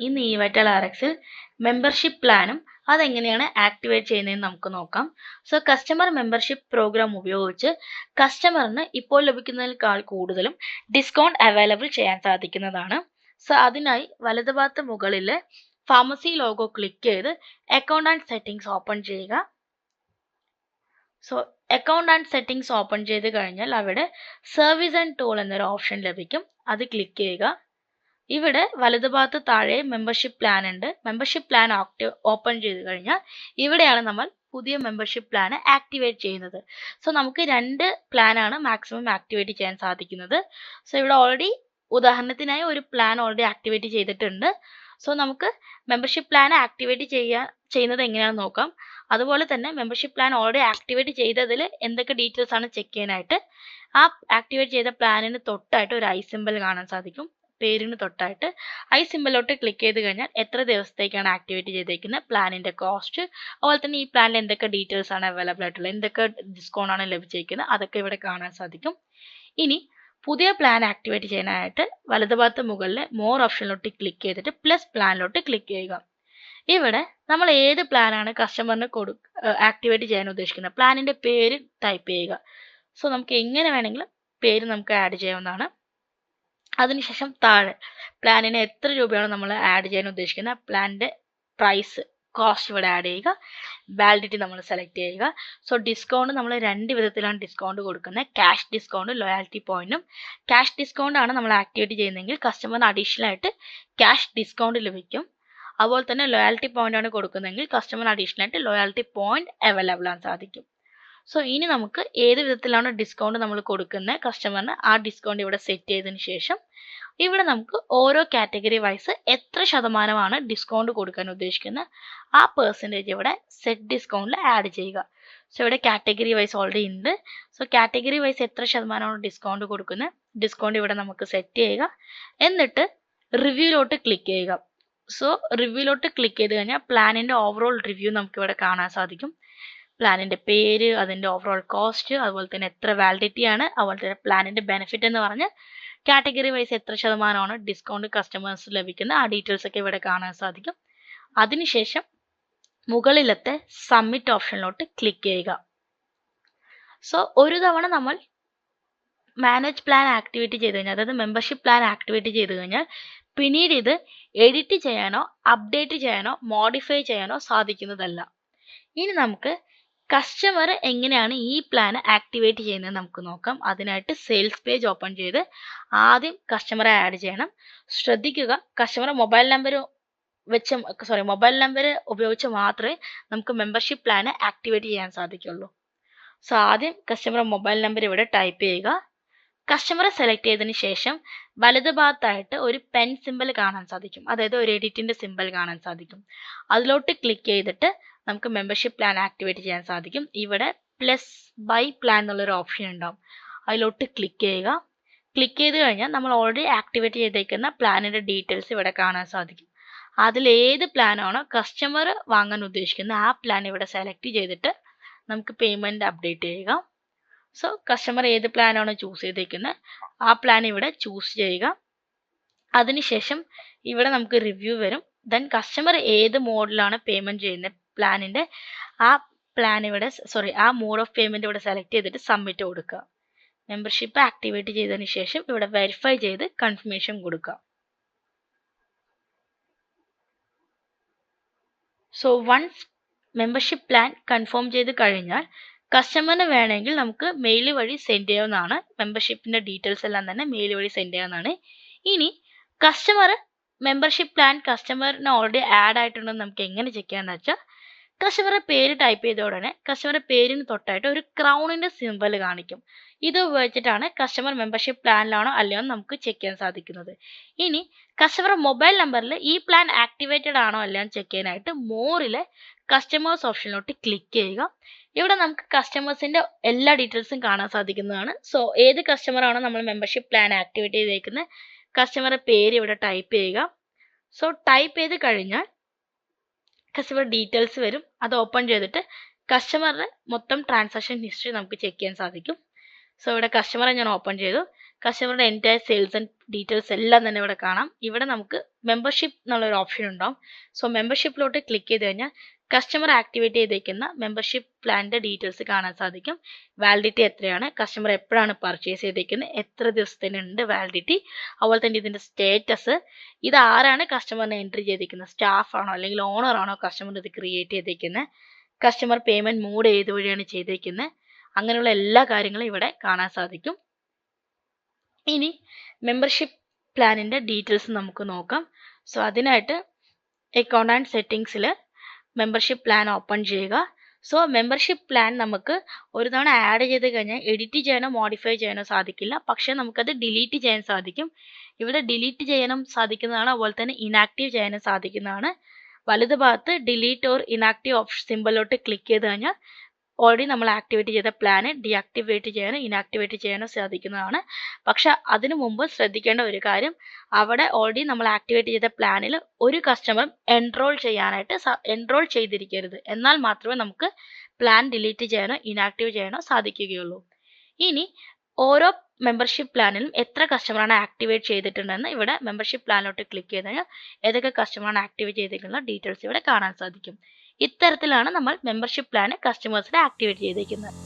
ഈ നീവറ്റൽ RXൽ മെമ്പർഷിപ്പ് പ്ലാനും അതെങ്ങനെയാണ് ആക്ടിവേറ്റ് ചെയ്യുന്നതെന്ന് നമുക്ക് നോക്കാം. സോ കസ്റ്റമർ മെമ്പർഷിപ്പ് പ്രോഗ്രാം ഉപയോഗിച്ച് കസ്റ്റമറിന് ഇപ്പോൾ ലഭിക്കുന്നതിനേക്കാൾ കൂടുതലും ഡിസ്കൗണ്ട് അവൈലബിൾ ചെയ്യാൻ സാധിക്കുന്നതാണ്. സോ അതിനായി വലതുഭാഗത്ത് മുകളിൽ ഫാർമസി ലോഗോ ക്ലിക്ക് ചെയ്ത് അക്കൗണ്ട് ആൻഡ് സെറ്റിംഗ്സ് ഓപ്പൺ ചെയ്യുക. So account and settings open ചെയ്ത് കഴിഞ്ഞാൽ അവിടെ സർവീസ് ആൻഡ് ടൂൾ എന്നൊരു ഓപ്ഷൻ ലഭിക്കും. അത് ക്ലിക്ക് ചെയ്യുക. ഇവിടെ വലതുഭാഗത്ത് താഴെ മെമ്പർഷിപ്പ് പ്ലാൻ ഉണ്ട്. മെമ്പർഷിപ്പ് പ്ലാൻ ഓപ്പൺ ചെയ്ത് കഴിഞ്ഞാൽ ഇവിടെയാണ് നമ്മൾ പുതിയ മെമ്പർഷിപ്പ് പ്ലാൻ ആക്ടിവേറ്റ് ചെയ്യുന്നത്. സോ നമുക്ക് 2 പ്ലാനാണ് മാക്സിമം ആക്ടിവേറ്റ് ചെയ്യാൻ സാധിക്കുന്നത്. സോ ഇവിടെ ഓൾറെഡി ഉദാഹരണത്തിനായി ഒരു പ്ലാൻ ഓൾറെഡി ആക്ടിവേറ്റ് ചെയ്തിട്ടുണ്ട്. സോ നമുക്ക് മെമ്പർഷിപ്പ് പ്ലാൻ ആക്ടിവേറ്റ് ചെയ്യുന്നത് എങ്ങനെയാണെന്ന് നോക്കാം. അതുപോലെ തന്നെ മെമ്പർഷിപ്പ് പ്ലാൻ ഓൾറെഡി ആക്ടിവേറ്റ് ചെയ്തതിൽ എന്തൊക്കെ ഡീറ്റെയിൽസ് ആണ് ചെക്ക് ചെയ്യാനായിട്ട് ആ ആക്ടിവേറ്റ് ചെയ്ത പ്ലാനിന് തൊട്ടായിട്ട് ഒരു ഐ സിമ്പിൾ കാണാൻ സാധിക്കും. പേരിന് തൊട്ടായിട്ട് ഐ സിമ്പിളോട്ട് ക്ലിക്ക് ചെയ്ത് കഴിഞ്ഞാൽ എത്ര ദിവസത്തേക്കാണ് ആക്ടിവേറ്റ് ചെയ്തേക്കുന്നത്, പ്ലാനിൻ്റെ കോസ്റ്റ്, അതുപോലെ തന്നെ ഈ പ്ലാനിൽ എന്തൊക്കെ ഡീറ്റെയിൽസ് ആണ് അവൈലബിൾ ആയിട്ടുള്ളത്, എന്തൊക്കെ ഡിസ്കൗണ്ട് ആണ് ലഭിച്ചിരിക്കുന്നത്, അതൊക്കെ ഇവിടെ കാണാൻ സാധിക്കും. ഇനി പുതിയ പ്ലാൻ ആക്ടിവേറ്റ് ചെയ്യാനായിട്ട് വലതുഭാഗത്ത് മുകളിൽ മോർ ഓപ്ഷനിലോട്ട് ക്ലിക്ക് ചെയ്തിട്ട് പ്ലസ് പ്ലാനിലോട്ട് ക്ലിക്ക് ചെയ്യുക. ഇവിടെ നമ്മൾ ഏത് പ്ലാനാണ് കസ്റ്റമറിന് ആക്ടിവേറ്റ് ചെയ്യാൻ ഉദ്ദേശിക്കുന്നത് പ്ലാനിൻ്റെ പേര് ടൈപ്പ് ചെയ്യുക. സോ നമുക്ക് എങ്ങനെ വേണമെങ്കിലും പേര് നമുക്ക് ആഡ് ചെയ്യാവുന്നതാണ്. അതിനുശേഷം താഴെ പ്ലാനിന് എത്ര രൂപയാണ് നമ്മൾ ആഡ് ചെയ്യാൻ ഉദ്ദേശിക്കുന്നത്, പ്ലാനിൻ്റെ പ്രൈസ് കോസ്റ്റ് ഇവിടെ ആഡ് ചെയ്യുക. വാലിഡിറ്റി നമ്മൾ സെലക്ട് ചെയ്യുക. സോ ഡിസ്കൗണ്ട് നമ്മൾ 2 വിധത്തിലാണ് ഡിസ്കൗണ്ട് കൊടുക്കുന്നത്. ക്യാഷ് ഡിസ്കൗണ്ട് ലോയാലിറ്റി പോയിന്റും. ക്യാഷ് ഡിസ്കൗണ്ട് ആണ് നമ്മൾ ആക്ടിവേറ്റ് ചെയ്യുന്നതെങ്കിൽ കസ്റ്റമറിന് അഡീഷണൽ ആയിട്ട് ക്യാഷ് ഡിസ്കൗണ്ട് ലഭിക്കും. അതുപോലെ തന്നെ ലോയാലിറ്റി പോയിന്റ് ആണ് കൊടുക്കുന്നതെങ്കിൽ കസ്റ്റമർ അഡീഷണൽ ആയിട്ട് ലോയാലിറ്റി പോയിന്റ് അവൈലബിൾ ആകാൻ സാധിക്കും. സോ ഇനി നമുക്ക് ഏത് വിധത്തിലാണ് ഡിസ്കൗണ്ട് നമ്മൾ കൊടുക്കുന്നത് കസ്റ്റമറിന് ആ ഡിസ്കൗണ്ട് ഇവിടെ സെറ്റ് ചെയ്തതിന് ശേഷം ഇവിടെ നമുക്ക് ഓരോ കാറ്റഗറി വൈസ് എത്ര ശതമാനമാണ് ഡിസ്കൗണ്ട് കൊടുക്കാൻ ഉദ്ദേശിക്കുന്നത് ആ പെർസെൻറ്റേജ് ഇവിടെ സെറ്റ് ഡിസ്കൗണ്ടിൽ ആഡ് ചെയ്യുക. സോ ഇവിടെ കാറ്റഗറി വൈസ് ഓൾറെഡി ഉണ്ട്. സോ കാറ്റഗറി വൈസ് എത്ര ശതമാനമാണ് ഡിസ്കൗണ്ട് കൊടുക്കുന്നത്, ഡിസ്കൗണ്ട് ഇവിടെ നമുക്ക് സെറ്റ് ചെയ്യുക. എന്നിട്ട് റിവ്യൂലോട്ട് ക്ലിക്ക് ചെയ്യുക. സോ റിവ്യൂലോട്ട് ക്ലിക്ക് ചെയ്ത് കഴിഞ്ഞാൽ പ്ലാനിൻ്റെ ഓവറോൾ റിവ്യൂ നമുക്ക് ഇവിടെ കാണാൻ സാധിക്കും. പ്ലാനിൻ്റെ പേര്, അതിൻ്റെ ഓവറോൾ കോസ്റ്റ്, അതുപോലെ തന്നെ എത്ര വാലിഡിറ്റി ആണ്, അതുപോലെ തന്നെ പ്ലാനിൻ്റെ ബെനിഫിറ്റ് എന്ന് പറഞ്ഞ് കാറ്റഗറി വൈസ് എത്ര ശതമാനമാണ് ഡിസ്കൗണ്ട് കസ്റ്റമേഴ്സ് ലഭിക്കുന്നത് ആ ഡീറ്റെയിൽസ് ഒക്കെ ഇവിടെ കാണാൻ സാധിക്കും. അതിനുശേഷം മുകളിലത്തെ സബ്മിറ്റ് ഓപ്ഷനിലോട്ട് ക്ലിക്ക് ചെയ്യുക. സോ ഒരു തവണ നമ്മൾ മാനേജ് പ്ലാൻ ആക്ടിവേറ്റ് ചെയ്ത് കഴിഞ്ഞാൽ, അതായത് മെമ്പർഷിപ്പ് പ്ലാൻ ആക്ടിവേറ്റ് ചെയ്ത് കഴിഞ്ഞാൽ പിന്നീട് ഇത് എഡിറ്റ് ചെയ്യാനോ അപ്ഡേറ്റ് ചെയ്യാനോ മോഡിഫൈ ചെയ്യാനോ സാധിക്കുന്നതല്ല. ഇനി നമുക്ക് കസ്റ്റമർ എങ്ങനെയാണ് ഈ പ്ലാൻ ആക്ടിവേറ്റ് ചെയ്യുന്നത് നമുക്ക് നോക്കാം. അതിനായിട്ട് സെയിൽസ് പേജ് ഓപ്പൺ ചെയ്ത് ആദ്യം കസ്റ്റമറെ ആഡ് ചെയ്യണം. ശ്രദ്ധിക്കുക, കസ്റ്റമർ മൊബൈൽ നമ്പർ ഉപയോഗിച്ച് മാത്രമേ നമുക്ക് മെമ്പർഷിപ്പ് പ്ലാൻ ആക്ടിവേറ്റ് ചെയ്യാൻ സാധിക്കുള്ളൂ. സോ ആദ്യം കസ്റ്റമർ മൊബൈൽ നമ്പർ ഇവിടെ ടൈപ്പ് ചെയ്യുക. കസ്റ്റമറെ സെലക്ട് ചെയ്തതിന് ശേഷം വലതുഭാഗത്തായിട്ട് ഒരു പെൻ സിമ്പിൾ കാണാൻ സാധിക്കും, അതായത് ഒരു എഡിറ്റിൻ്റെ സിമ്പിൾ കാണാൻ സാധിക്കും. അതിലോട്ട് ക്ലിക്ക് ചെയ്തിട്ട് നമുക്ക് മെമ്പർഷിപ്പ് പ്ലാൻ ആക്ടിവേറ്റ് ചെയ്യാൻ സാധിക്കും. ഇവിടെ പ്ലസ് ബൈ പ്ലാൻ എന്നുള്ളൊരു ഓപ്ഷൻ ഉണ്ടാവും. അതിലോട്ട് ക്ലിക്ക് ചെയ്യുക. ക്ലിക്ക് ചെയ്ത് കഴിഞ്ഞാൽ നമ്മൾ ഓൾറെഡി ആക്ടിവേറ്റ് ചെയ്തേക്കുന്ന പ്ലാനിൻ്റെ ഡീറ്റെയിൽസ് ഇവിടെ കാണാൻ സാധിക്കും. അതിൽ ഏത് പ്ലാനാണോ കസ്റ്റമർ വാങ്ങാൻ ഉദ്ദേശിക്കുന്നത് ആ പ്ലാൻ ഇവിടെ സെലക്ട് ചെയ്തിട്ട് നമുക്ക് പേയ്മെൻറ്റ് അപ്ഡേറ്റ് ചെയ്യുക. സോ കസ്റ്റമർ ഏത് പ്ലാനാണോ ചൂസ് ചെയ്തേക്കുന്നത് ആ പ്ലാൻ ഇവിടെ ചൂസ് ചെയ്യുക. അതിനുശേഷം ഇവിടെ നമുക്ക് റിവ്യൂ വരും. ദെൻ കസ്റ്റമർ ഏത് മോഡിലാണ് പേയ്മെൻറ്റ് ചെയ്യുന്നത് പ്ലാനിൻ്റെ ആ മോഡ് ഓഫ് പേയ്മെൻറ്റ് ഇവിടെ സെലക്ട് ചെയ്തിട്ട് സബ്മിറ്റ് കൊടുക്കുക. മെമ്പർഷിപ്പ് ആക്ടിവേറ്റ് ചെയ്തതിന് ശേഷം ഇവിടെ വെരിഫൈ ചെയ്ത് കൺഫർമേഷൻ കൊടുക്കുക. So once membership plan confirm ചെയ്ത് കഴിഞ്ഞാൽ കസ്റ്റമറിന് വേണമെങ്കിൽ നമുക്ക് മെയിൽ വഴി സെൻഡ് ചെയ്യാവുന്നതാണ്. മെമ്പർഷിപ്പിൻ്റെ ഡീറ്റെയിൽസ് എല്ലാം തന്നെ മെയിൽ വഴി സെൻഡ് ചെയ്യാവുന്നതാണ്. ഇനി മെമ്പർഷിപ്പ് പ്ലാൻ കസ്റ്റമറിന് ഓൾറെഡി ആഡ് ആയിട്ടുണ്ടെന്ന് നമുക്ക് എങ്ങനെ ചെക്ക് ചെയ്യാന്ന് വെച്ചാൽ, കസ്റ്റമറുടെ പേര് ടൈപ്പ് ചെയ്ത ഉടനെ കസ്റ്റമറുടെ പേരിന് തൊട്ടായിട്ട് ഒരു ക്രൗണിൻ്റെ സിമ്പിൾ കാണിക്കും. ഇത് ഉപയോഗിച്ചിട്ടാണ് കസ്റ്റമർ മെമ്പർഷിപ്പ് പ്ലാനിലാണോ അല്ലയോ എന്ന് നമുക്ക് ചെക്ക് ചെയ്യാൻ സാധിക്കുന്നത്. ഇനി കസ്റ്റമർ മൊബൈൽ നമ്പറിൽ ഈ പ്ലാൻ ആക്ടിവേറ്റഡ് ആണോ അല്ലയോ എന്ന് ചെക്ക് ചെയ്യാനായിട്ട് മോറിലെ കസ്റ്റമേഴ്സ് ഓപ്ഷനിലോട്ട് ക്ലിക്ക് ചെയ്യുക. ഇവിടെ നമുക്ക് കസ്റ്റമേഴ്സിൻ്റെ എല്ലാ ഡീറ്റെയിൽസും കാണാൻ സാധിക്കുന്നതാണ്. സോ ഏത് കസ്റ്റമറാണോ നമ്മൾ മെമ്പർഷിപ്പ് പ്ലാൻ ആക്ടിവേറ്റ് ചെയ്തേക്കുന്നത് കസ്റ്റമറുടെ പേര് ഇവിടെ ടൈപ്പ് ചെയ്യുക. സോ ടൈപ്പ് ചെയ്ത് കഴിഞ്ഞാൽ കസ്റ്റമർ ഡീറ്റെയിൽസ് വരും. അത് ഓപ്പൺ ചെയ്തിട്ട് കസ്റ്റമറിന് മൊത്തം ട്രാൻസാക്ഷൻ ഹിസ്റ്ററി നമുക്ക് ചെക്ക് ചെയ്യാൻ സാധിക്കും. സോ ഇവിടെ കസ്റ്റമറെ ഞാൻ ഓപ്പൺ ചെയ്തു. കസ്റ്റമറുടെ എൻറ്റയർ സെയിൽസ് ആൻഡ് ഡീറ്റെയിൽസ് എല്ലാം തന്നെ ഇവിടെ കാണാം. ഇവിടെ നമുക്ക് മെമ്പർഷിപ്പ് എന്നുള്ളൊരു ഓപ്ഷൻ ഉണ്ടാവും. സോ മെമ്പർഷിപ്പിലോട്ട് ക്ലിക്ക് ചെയ്ത് കഴിഞ്ഞാൽ കസ്റ്റമർ ആക്ടിവേറ്റ് ചെയ്തേക്കുന്ന മെമ്പർഷിപ്പ് പ്ലാനിൻ്റെ ഡീറ്റെയിൽസ് കാണാൻ സാധിക്കും. വാലിഡിറ്റി എത്രയാണ്, കസ്റ്റമർ എപ്പോഴാണ് പർച്ചേസ് ചെയ്തേക്കുന്നത്, എത്ര ദിവസത്തിനുണ്ട് വാലിഡിറ്റി, അതുപോലെ തന്നെ ഇതിൻ്റെ സ്റ്റേറ്റസ്, ഇത് ആരാണ് കസ്റ്റമറിനെ എൻട്രി ചെയ്തേക്കുന്നത്, സ്റ്റാഫാണോ അല്ലെങ്കിൽ ഓണറാണോ കസ്റ്റമർ ഇത് ക്രിയേറ്റ് ചെയ്തേക്കുന്നത്, കസ്റ്റമർ പേയ്മെൻറ്റ് മോഡ് ഏത് വഴിയാണ് ചെയ്തേക്കുന്നത്, അങ്ങനെയുള്ള എല്ലാ കാര്യങ്ങളും ഇവിടെ കാണാൻ സാധിക്കും. ഇനി മെമ്പർഷിപ്പ് പ്ലാനിൻ്റെ ഡീറ്റെയിൽസ് നമുക്ക് നോക്കാം. സോ അതിനായിട്ട് അക്കൗണ്ട് ആൻഡ് സെറ്റിങ്സിൽ മെമ്പർഷിപ്പ് പ്ലാൻ ഓപ്പൺ ചെയ്യുക. സോ മെമ്പർഷിപ്പ് പ്ലാൻ നമുക്ക് ഒരു തവണ ആഡ് ചെയ്ത് കഴിഞ്ഞാൽ എഡിറ്റ് ചെയ്യാനോ മോഡിഫൈ ചെയ്യാനോ സാധിക്കില്ല, പക്ഷേ നമുക്കത് ഡിലീറ്റ് ചെയ്യാൻ സാധിക്കും. ഇവിടെ ഡിലീറ്റ് ചെയ്യാനും സാധിക്കുന്നതാണ്, അതുപോലെ തന്നെ ഇനാക്റ്റീവ് ചെയ്യാനും സാധിക്കുന്നതാണ്. വലത് ഭാഗത്ത് ഡിലീറ്റ് ഓർ ഇനാക്റ്റീവ് ഓപ്ഷൻ സിമ്പലിലോട്ട് ക്ലിക്ക് ചെയ്ത് കഴിഞ്ഞാൽ ഓൾറെഡി നമ്മൾ ആക്ടിവേറ്റ് ചെയ്ത പ്ലാന് ഡീആക്ടിവേറ്റ് ചെയ്യാനോ ഇനാക്ടിവേറ്റ് ചെയ്യാനോ സാധിക്കുന്നതാണ്. പക്ഷെ അതിനു മുമ്പ് ശ്രദ്ധിക്കേണ്ട ഒരു കാര്യം, അവിടെ ഓൾറെഡി നമ്മൾ ആക്ടിവേറ്റ് ചെയ്ത പ്ലാനിൽ ഒരു കസ്റ്റമർ എൻറോൾ ചെയ്തിരിക്കരുത്. എന്നാൽ മാത്രമേ നമുക്ക് പ്ലാൻ ഡിലീറ്റ് ചെയ്യാനോ ഇനാക്റ്റീവ് ചെയ്യാനോ സാധിക്കുകയുള്ളൂ. ഇനി ഓരോ മെമ്പർഷിപ്പ് പ്ലാനിലും എത്ര കസ്റ്റമറാണ് ആക്ടിവേറ്റ് ചെയ്തിട്ടുണ്ടെന്ന് ഇവിടെ മെമ്പർഷിപ്പ് പ്ലാനിലോട്ട് ക്ലിക്ക് ചെയ്ത് കഴിഞ്ഞാൽ ഏതൊക്കെ കസ്റ്റമറാണ് ആക്ടിവേറ്റ് ചെയ്തിട്ടുള്ള ഡീറ്റെയിൽസ് ഇവിടെ കാണാൻ സാധിക്കും. ഇത്തരത്തിലാണ് നമ്മൾ മെമ്പർഷിപ്പ് പ്ലാൻ കസ്റ്റമേഴ്സിനെ ആക്ടിവേറ്റ് ചെയ്തിരിക്കുന്നത്.